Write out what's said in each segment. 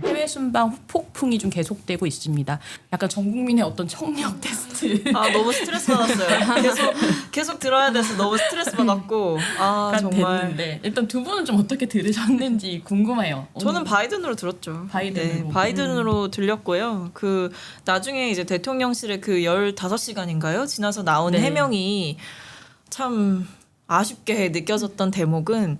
해외 순방 후폭풍이 좀 계속되고 있습니다. 약간 전 국민의 어떤 청력 테스트. 아 너무 스트레스 받았어요. 계속 들어야 돼서 너무 스트레스 받았고 아 정말 됐는데 일단 두 분은 좀 어떻게 들으셨는지 궁금해요. 저는 바이든으로 들었죠. 바이든으로. 네, 바이든으로 들렸고요. 그 나중에 이제 대통령실에 그 15시간인가요? 지나서 나온 네. 해명이 참 아쉽게 느껴졌던 대목은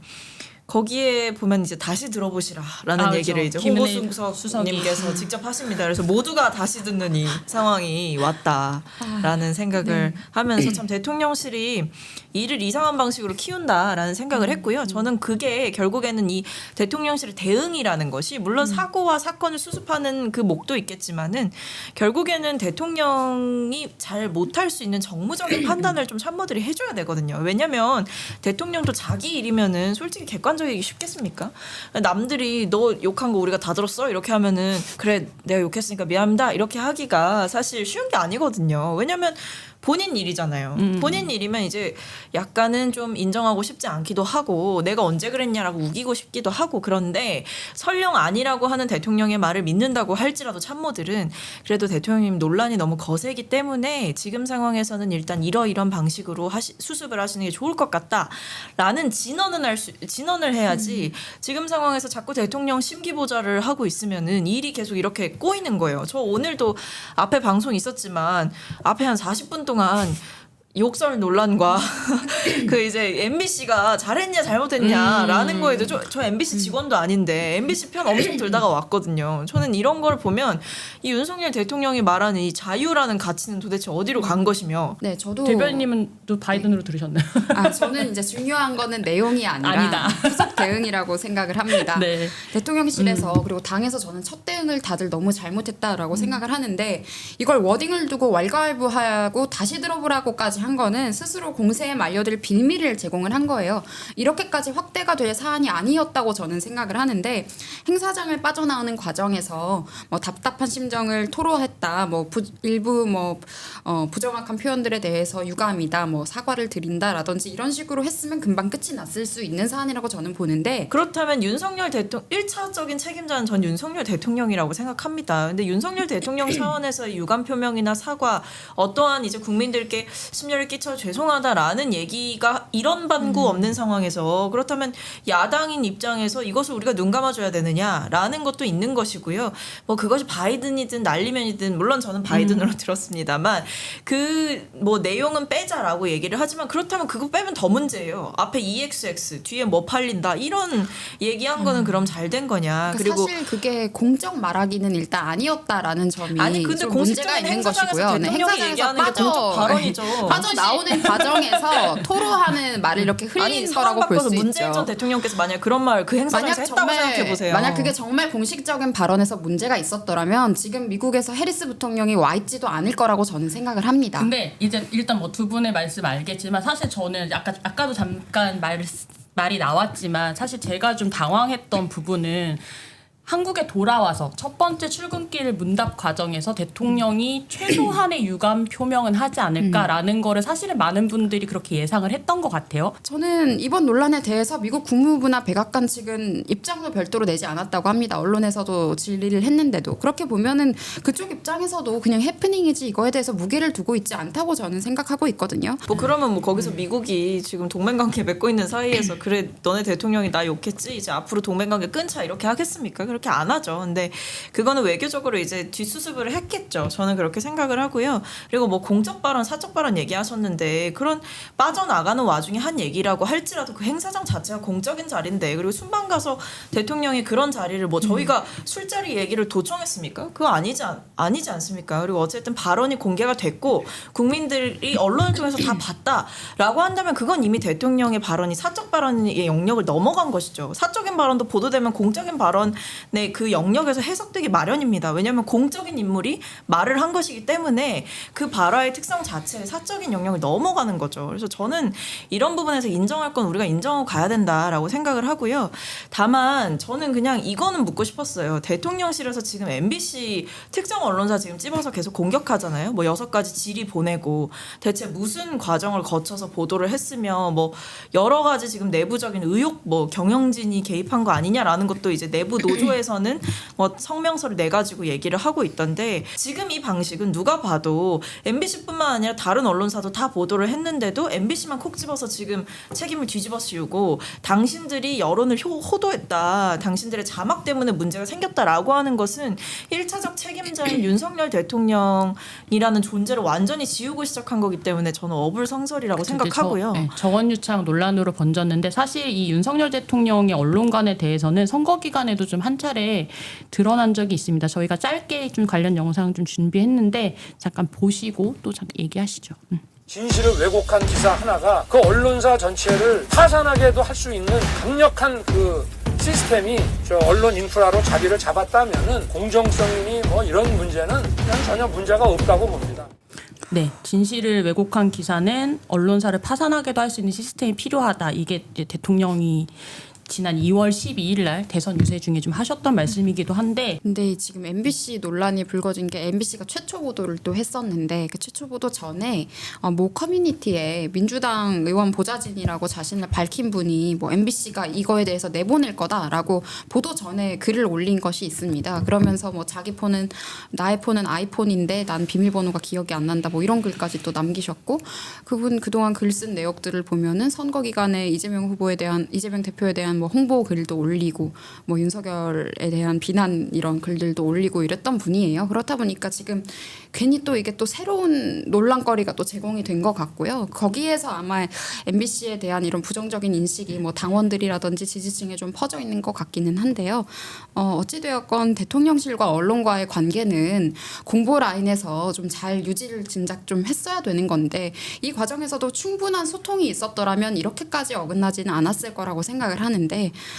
거기에 보면 이제 다시 들어보시라라는 그렇죠. 얘기를 이제 김은혜 홍보수석님께서 직접 하십니다. 그래서 모두가 다시 듣는 이 상황이 왔다라는 생각을 하면서 참 대통령실이 일을 이상한 방식으로 키운다라는 생각을 했고요. 저는 그게 결국에는 이 대통령실의 대응이라는 것이 물론 사고와 사건을 수습하는 그 목도 있겠지만은 결국에는 대통령이 잘 못할 수 있는 정무적인 판단을 좀 참모들이 해줘야 되거든요. 왜냐하면 대통령도 자기 일이면은 솔직히 객관적이기 쉽겠습니까? 남들이 너 욕한 거 우리가 다 들었어 이렇게 하면은 그래 내가 욕했으니까 미안합니다 이렇게 하기가 사실 쉬운 게 아니거든요. 왜냐하면 본인 일이잖아요. 본인 일이면 이제 약간은 좀 인정하고 싶지 않기도 하고 내가 언제 그랬냐라고 우기고 싶기도 하고 그런데 설령 아니라고 하는 대통령의 말을 믿는다고 할지라도 참모들은 그래도 대통령님 논란이 너무 거세기 때문에 지금 상황에서는 일단 이러이런 방식으로 수습을 하시는 게 좋을 것 같다라는 진언을 해야지 지금 상황에서 자꾸 대통령 심기보좌를 하고 있으면은 일이 계속 이렇게 꼬이는 거예요. 저 오늘도 앞에 방송 있었지만 앞에 한 40분 동안 욕설 논란과 그 이제 MBC가 잘했냐 잘못했냐라는 거에도 저 MBC 직원도 아닌데 MBC 편 엄청 들다가 왔거든요. 저는 이런 걸 보면 이 윤석열 대통령이 말하는 이 자유라는 가치는 도대체 어디로 간 것이며 네, 저도 대변님은 또 바이든으로 들으셨나요? 저는 이제 중요한 거는 내용이 아니라 아니다. 후속 대응이라고 생각을 합니다. 네. 대통령실에서 그리고 당에서 저는 첫 대응을 다들 너무 잘못했다라고 생각을 하는데 이걸 워딩을 두고 왈가왈부하고 다시 들어보라고까지 한 거는 스스로 공세에 말려들 빌미를 제공을 한 거예요. 이렇게까지 확대가 될 사안이 아니었다고 저는 생각을 하는데 행사장을 빠져나오는 과정에서 뭐 답답한 심정을 토로했다. 뭐 일부 부정확한 표현들에 대해서 유감이다. 뭐 사과를 드린다라든지 이런 식으로 했으면 금방 끝이 났을 수 있는 사안이라고 저는 보는데 그렇다면 윤석열 대통령 1차적인 책임자는 전 윤석열 대통령이라고 생각합니다. 근데 윤석열 대통령 차원에서의 유감 표명이나 사과 어떠한 이제 국민들께 심려를 끼쳐 죄송하다라는 얘기가 이런 반구 없는 상황에서 그렇다면 야당인 입장에서 이것을 우리가 눈 감아줘야 되느냐라는 것도 있는 것이고요. 뭐 그것이 바이든이든 날리면이든 물론 저는 바이든으로 들었습니다만 그 뭐 내용은 빼자라고 얘기를 하지만 그렇다면 그거 빼면 더 문제예요. 앞에 EXX 뒤에 뭐 팔린다 이런 얘기한 거는 그럼 잘 된 거냐. 그러니까 그리고 사실 그게 공적 말하기는 일단 아니었다라는 점이 아니 근데 좀 문제가 공식적인 있는 행사장에서 것이고요. 네, 대통령이 행사장에서 얘기하는 게 공적 발언이죠. 빠져나오는 과정에서 토로하는 말을 이렇게 흘린 거라고 볼 수 문재인 전 있죠. 대통령께서 만약 그런 말 그 행사장에서 했다고 생각해 보세요. 만약 그게 정말 공식적인 발언에서 문제가 있었더라면 지금 미국에서 해리스 부통령이 와 있지도 않을 거라고 저는 생각을 합니다. 근데 이제 일단 뭐 두 분의 말씀 알겠지만 사실 저는 아까도 잠깐 말이 나왔지만 사실 제가 좀 당황했던 부분은 한국에 돌아와서 첫 번째 출근길 문답 과정에서 대통령이 최소한의 유감 표명은 하지 않을까라는 거를 사실은 많은 분들이 그렇게 예상을 했던 것 같아요. 저는 이번 논란에 대해서 미국 국무부나 백악관 측은 입장도 별도로 내지 않았다고 합니다. 언론에서도 질의를 했는데도 그렇게 보면은 그쪽 입장에서도 그냥 해프닝이지 이거에 대해서 무게를 두고 있지 않다고 저는 생각하고 있거든요. 뭐 그러면 뭐 거기서 미국이 지금 동맹관계 맺고 있는 사이에서 그래 너네 대통령이 나 욕했지 이제 앞으로 동맹관계 끊자 이렇게 하겠습니까? 그렇게 안 하죠. 근데 그거는 외교적으로 이제 뒷수습을 했겠죠. 저는 그렇게 생각을 하고요. 그리고 뭐 공적 발언, 사적 발언 얘기하셨는데 그런 빠져나가는 와중에 한 얘기라고 할지라도 그 행사장 자체가 공적인 자리인데 그리고 순방 가서 대통령이 그런 자리를 뭐 저희가 술자리 얘기를 도청했습니까? 그거 아니지 않습니까? 그리고 어쨌든 발언이 공개가 됐고 국민들이 언론을 통해서 다 봤다라고 한다면 그건 이미 대통령의 발언이 사적 발언의 영역을 넘어간 것이죠. 사적인 사적인 발언도 보도되면 공적인 발언의 그 영역에서 해석되기 마련입니다. 왜냐하면 공적인 인물이 말을 한 것이기 때문에 그 발화의 특성 자체에 사적인 영역을 넘어가는 거죠. 그래서 저는 이런 부분에서 인정할 건 우리가 인정하고 가야 된다라고 생각을 하고요. 다만 저는 그냥 이거는 묻고 싶었어요. 대통령실에서 지금 MBC 특정 언론사 지금 찝어서 계속 공격하잖아요. 뭐 6가지 질의 보내고 대체 무슨 과정을 거쳐서 보도를 했으며 뭐 여러 가지 지금 내부적인 의혹 뭐 경영진이 개입한 거 아니냐라는 것도 이제 내부 노조에서는 뭐 성명서를 내 가지고 얘기를 하고 있던데 지금 이 방식은 누가 봐도 MBC뿐만 아니라 다른 언론사도 다 보도를 했는데도 MBC만 콕 집어서 지금 책임을 뒤집어 씌우고 당신들이 여론을 호도했다. 당신들의 자막 때문에 문제가 생겼다라고 하는 것은 1차적 책임자인 윤석열 대통령이라는 존재를 완전히 지우고 시작한 거기 때문에 저는 어불성설이라고 생각하고요. 정원유착 논란으로 번졌는데 사실 이 윤석열 대통령의 언론관에 대해서는 선거 기간에도 좀 한 차례 드러난 적이 있습니다. 저희가 짧게 좀 관련 영상 좀 준비했는데 잠깐 보시고 또 잠깐 얘기하시죠. 진실을 왜곡한 기사 하나가 그 언론사 전체를 파산하게도 할 수 있는 강력한 그 시스템이 저 언론 인프라로 자리를 잡았다면은 공정성이니 뭐 이런 문제는 그냥 전혀 문제가 없다고 봅니다. 네, 진실을 왜곡한 기사는 언론사를 파산하게도 할 수 있는 시스템이 필요하다. 이게 이제 대통령이 지난 2월 12일 날 대선 유세 중에 좀 하셨던 말씀이기도 한데 근데 지금 MBC 논란이 불거진 게 MBC가 최초 보도를 또 했었는데 그 최초 보도 전에 모 커뮤니티에 민주당 의원 보좌진이라고 자신을 밝힌 분이 뭐 MBC가 이거에 대해서 내보낼 거다라고 보도 전에 글을 올린 것이 있습니다. 그러면서 뭐 자기 폰은 나의 폰은 아이폰인데 난 비밀번호가 기억이 안 난다 뭐 이런 글까지 또 남기셨고 그분 그동안 글 쓴 내역들을 보면은 선거 기간에 이재명 대표에 대한 뭐 홍보 글도 올리고 뭐 윤석열에 대한 비난 이런 글들도 올리고 이랬던 분이에요. 그렇다 보니까 지금 괜히 또 이게 또 새로운 논란거리가 또 제공이 된 것 같고요. 거기에서 아마 MBC에 대한 이런 부정적인 인식이 뭐 당원들이라든지 지지층에 좀 퍼져 있는 것 같기는 한데요. 어찌되었건 대통령실과 언론과의 관계는 공보 라인에서 좀 잘 유지를 진작 좀 했어야 되는 건데 이 과정에서도 충분한 소통이 있었더라면 이렇게까지 어긋나지는 않았을 거라고 생각을 하는데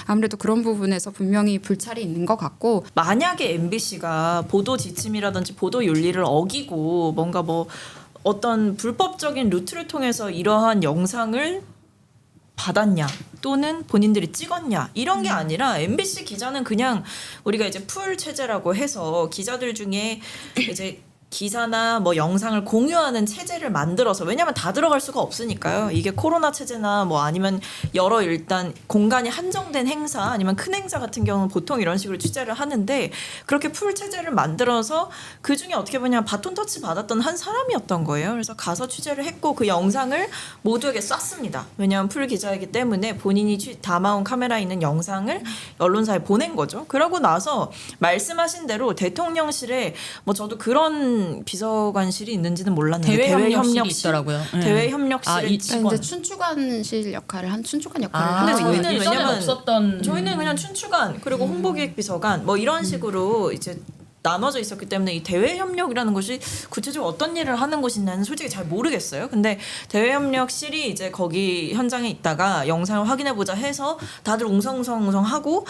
아무래도 그런 부분에서 분명히 불찰이 있는 것 같고 만약에 MBC가 보도 지침이라든지 보도 윤리를 어기고 뭔가 뭐 어떤 불법적인 루트를 통해서 이러한 영상을 받았냐 또는 본인들이 찍었냐 이런 게 아니라 MBC 기자는 그냥 우리가 이제 풀 체제라고 해서 기자들 중에 이제 기사나 뭐 영상을 공유하는 체제를 만들어서 왜냐하면 다 들어갈 수가 없으니까요. 이게 코로나 체제나 뭐 아니면 여러 일단 공간이 한정된 행사 아니면 큰 행사 같은 경우는 보통 이런 식으로 취재를 하는데 그렇게 풀 체제를 만들어서 그 중에 어떻게 보면 바톤 터치 받았던 한 사람이었던 거예요. 그래서 가서 취재를 했고 그 영상을 모두에게 쐈습니다. 왜냐하면 풀 기자이기 때문에 본인이 담아온 카메라에 있는 영상을 언론사에 보낸 거죠. 그러고 나서 말씀하신 대로 대통령실에 뭐 저도 그런 비서관실이 있는지는 몰랐는데 대외협력실이 있더라고요. 대외협력실의 직원. 이제 춘추관 역할을 하고 근데 있는 저희는 왜냐면 없었던 저희는 그냥 춘추관 그리고 홍보기획비서관 뭐 이런 식으로 이제 나눠져 있었기 때문에 이 대외협력이라는 것이 구체적으로 어떤 일을 하는 것인지는 솔직히 잘 모르겠어요. 근데 대외협력실이 이제 거기 현장에 있다가 영상을 확인해보자 해서 다들 웅성웅성하고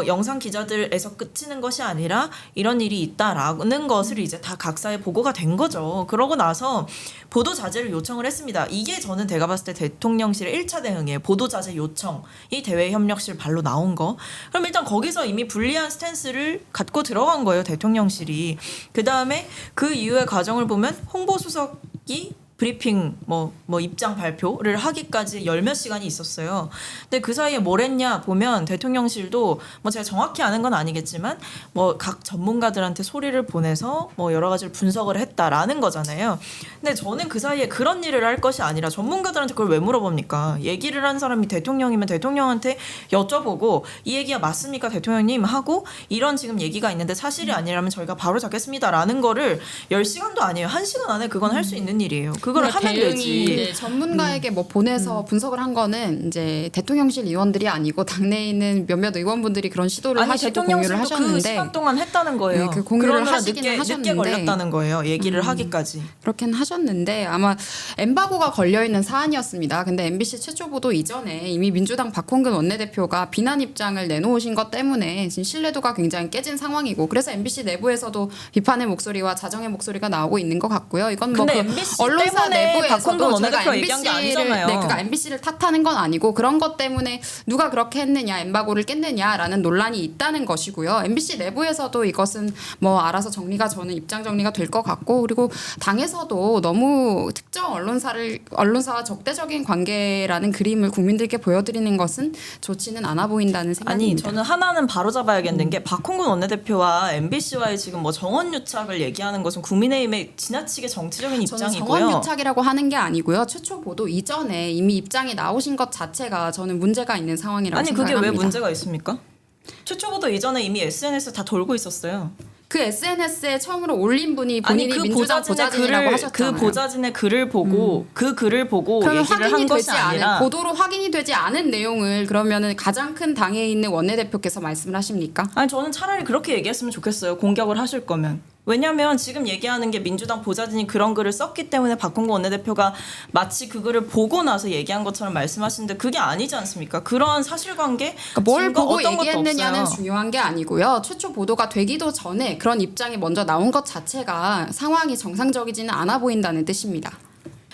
영상 기자들에서 그치는 것이 아니라 이런 일이 있다라는 것을 이제 다 각사에 보고가 된 거죠. 그러고 나서 보도 자제를 요청을 했습니다. 이게 저는 제가 봤을 때 대통령실의 1차 대응이에요. 보도 자제 요청. 이 대외협력실 발로 나온 거. 그럼 일단 거기서 이미 불리한 스탠스를 갖고 들어간 거예요. 대통령실이. 그다음에 그 이후의 과정을 보면 홍보수석이 브리핑 뭐 입장 발표를 하기까지 열몇 시간이 있었어요. 근데 그 사이에 뭘 했냐 보면 대통령실도 뭐 제가 정확히 아는 건 아니겠지만 뭐 각 전문가들한테 소리를 보내서 뭐 여러 가지를 분석을 했다라는 거잖아요. 근데 저는 그 사이에 그런 일을 할 것이 아니라 전문가들한테 그걸 왜 물어봅니까? 얘기를 한 사람이 대통령이면 대통령한테 여쭤보고 이 얘기가 맞습니까 대통령님 하고 이런 지금 얘기가 있는데 사실이 아니라면 저희가 바로 잡겠습니다라는 거를 10시간도 아니에요. 1시간 안에 그건 할 수 있는 일이에요. 그걸 하면 대응이 되지. 이제 전문가에게 뭐 보내서 분석을 한 거는 이제 대통령실 의원들이 아니고 당내에 있는 몇몇 의원분들이 그런 시도를 아니 하시고 공유를 대통령실도 그 하셨는데 시간 동안 했다는 거예요. 네, 그 공유를 그러느라 하시기는 늦게 하셨는데. 걸렸다는 거예요. 얘기를 하기까지. 그렇게는 하셨는데 아마 엠바고가 걸려 있는 사안이었습니다. 근데 MBC 최초 보도 이전에 이미 민주당 박홍근 원내대표가 비난 입장을 내놓으신 것 때문에 지금 신뢰도가 굉장히 깨진 상황이고 그래서 MBC 내부에서도 비판의 목소리와 자정의 목소리가 나오고 있는 것 같고요. 이건 뭐 근데 그 MBC 언론사 때문에 내부에서도 박홍근 제가 원내대표가 얘기한 게 아니잖아요. 그러니까 MBC를 탓하는 건 아니고 그런 것 때문에 누가 그렇게 했느냐 엠바고를 깼느냐라는 논란이 있다는 것이고요. MBC 내부에서도 이것은 뭐 알아서 정리가 저는 입장 정리가 될 것 같고 그리고 당에서도 너무 특정 언론사와 적대적인 관계라는 그림을 국민들께 보여드리는 것은 좋지는 않아 보인다는 아니 생각입니다. 저는 하나는 바로 잡아야겠는 게 박홍근 원내대표와 MBC와의 지금 뭐 정원유착을 얘기하는 것은 국민의힘의 지나치게 정치적인 저는 입장이고요. 정원유착이라고 하는 게 아니고요. 최초 보도 이전에 이미 입장이 나오신 것 자체가 저는 문제가 있는 상황이라고 아니 그게 생각합니다. 왜 문제가 있습니까? 최초보도 이전에 이미 SNS 다 돌고 있었어요. 그 SNS에 처음으로 올린 분이 아니 본인이 그 민주당 보좌진이라고 하셨잖아요. 그 보좌진의 글을 보고 그 글을 보고 그러면 얘기를 한 확인이 것이 되지 않은 아니라 보도로 확인이 되지 않은 내용을 그러면은 가장 큰 당에 있는 원내대표께서 말씀을 하십니까? 아니 저는 차라리 그렇게 얘기했으면 좋겠어요. 공격을 하실 거면. 왜냐하면 지금 얘기하는 게 민주당 보좌진이 그런 글을 썼기 때문에 박홍근 원내대표가 마치 그 글을 보고 나서 얘기한 것처럼 말씀하시는데 그게 아니지 않습니까? 그런 사실관계 그러니까 뭘 증거 보고 어떤 것도 얘기했느냐는 없어요. 중요한 게 아니고요. 최초 보도가 되기도 전에 그런 입장이 먼저 나온 것 자체가 상황이 정상적이지는 않아 보인다는 뜻입니다.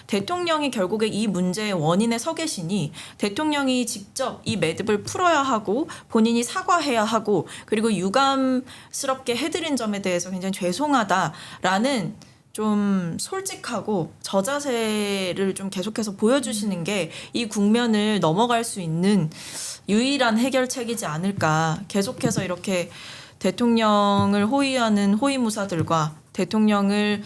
대통령이 결국에 이 문제의 원인에 서 계시니 대통령이 직접 이 매듭을 풀어야 하고 본인이 사과해야 하고 그리고 유감스럽게 해드린 점에 대해서 굉장히 죄송하다라는 좀 솔직하고 저자세를 좀 계속해서 보여주시는 게 이 국면을 넘어갈 수 있는 유일한 해결책이지 않을까. 계속해서 이렇게 대통령을 호위하는 호위무사들과 대통령을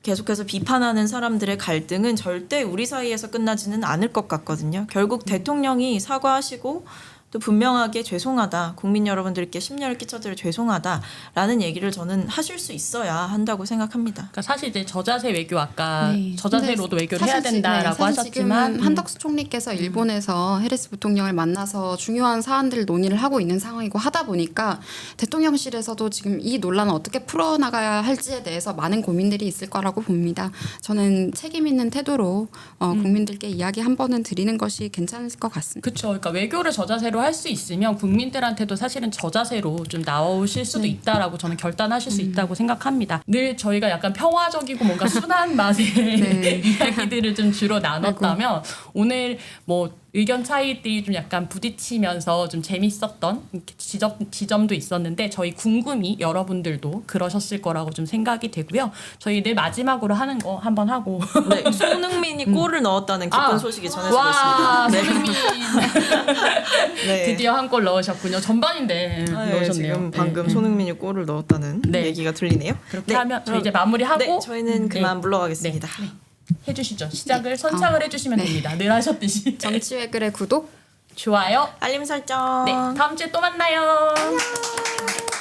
계속해서 비판하는 사람들의 갈등은 절대 우리 사이에서 끝나지는 않을 것 같거든요. 결국 대통령이 사과하시고 또 분명하게 죄송하다. 국민 여러분들께 심려를 끼쳐드려 죄송하다라는 얘기를 저는 하실 수 있어야 한다고 생각합니다. 그러니까 사실 이제 저자세 외교 아까 네. 저자세로도 근데 외교를 해야 된다라고 사실 하셨지만 지금 한덕수 총리께서 일본에서 해리스 부통령을 만나서 중요한 사안들을 논의를 하고 있는 상황이고 하다 보니까 대통령실에서도 지금 이 논란을 어떻게 풀어나가야 할지에 대해서 많은 고민들이 있을 거라고 봅니다. 저는 책임 있는 태도로 국민들께 이야기 한 번은 드리는 것이 괜찮을 것 같습니다. 그렇죠. 그러니까 외교를 저자세로 할 수 있으면 국민들한테도 사실은 저자세로 좀 나오실 수도 있다라고 저는 결단하실 수 있다고 생각합니다. 늘 저희가 약간 평화적이고 뭔가 순한 맛의 이야기들을 좀 주로 나눴다면 오늘 뭐 의견 차이들이 좀 약간 부딪히면서 좀 재밌었던 지점도 있었는데 저희 궁금이 여러분들도 그러셨을 거라고 좀 생각이 되고요. 저희 늘 마지막으로 하는 거 한번 하고 네, 손흥민이 골을 넣었다는 기쁜 소식이 전해지고 와, 있습니다. 손흥민 네. 드디어 한 골 넣으셨군요. 전반인데 아, 네, 넣으셨네요. 지금 방금 네. 손흥민이 골을 넣었다는 네. 얘기가 들리네요. 그렇게 네, 하면 저희 그럼- 이제 마무리하고 네, 저희는 그만 물러가겠습니다. 해주시죠. 시작을 선창을 해주시면 됩니다. 늘 하셨듯이. 정치의 글의 구독 좋아요. 알림 설정. 네, 다음 주에 또 만나요. 안녕.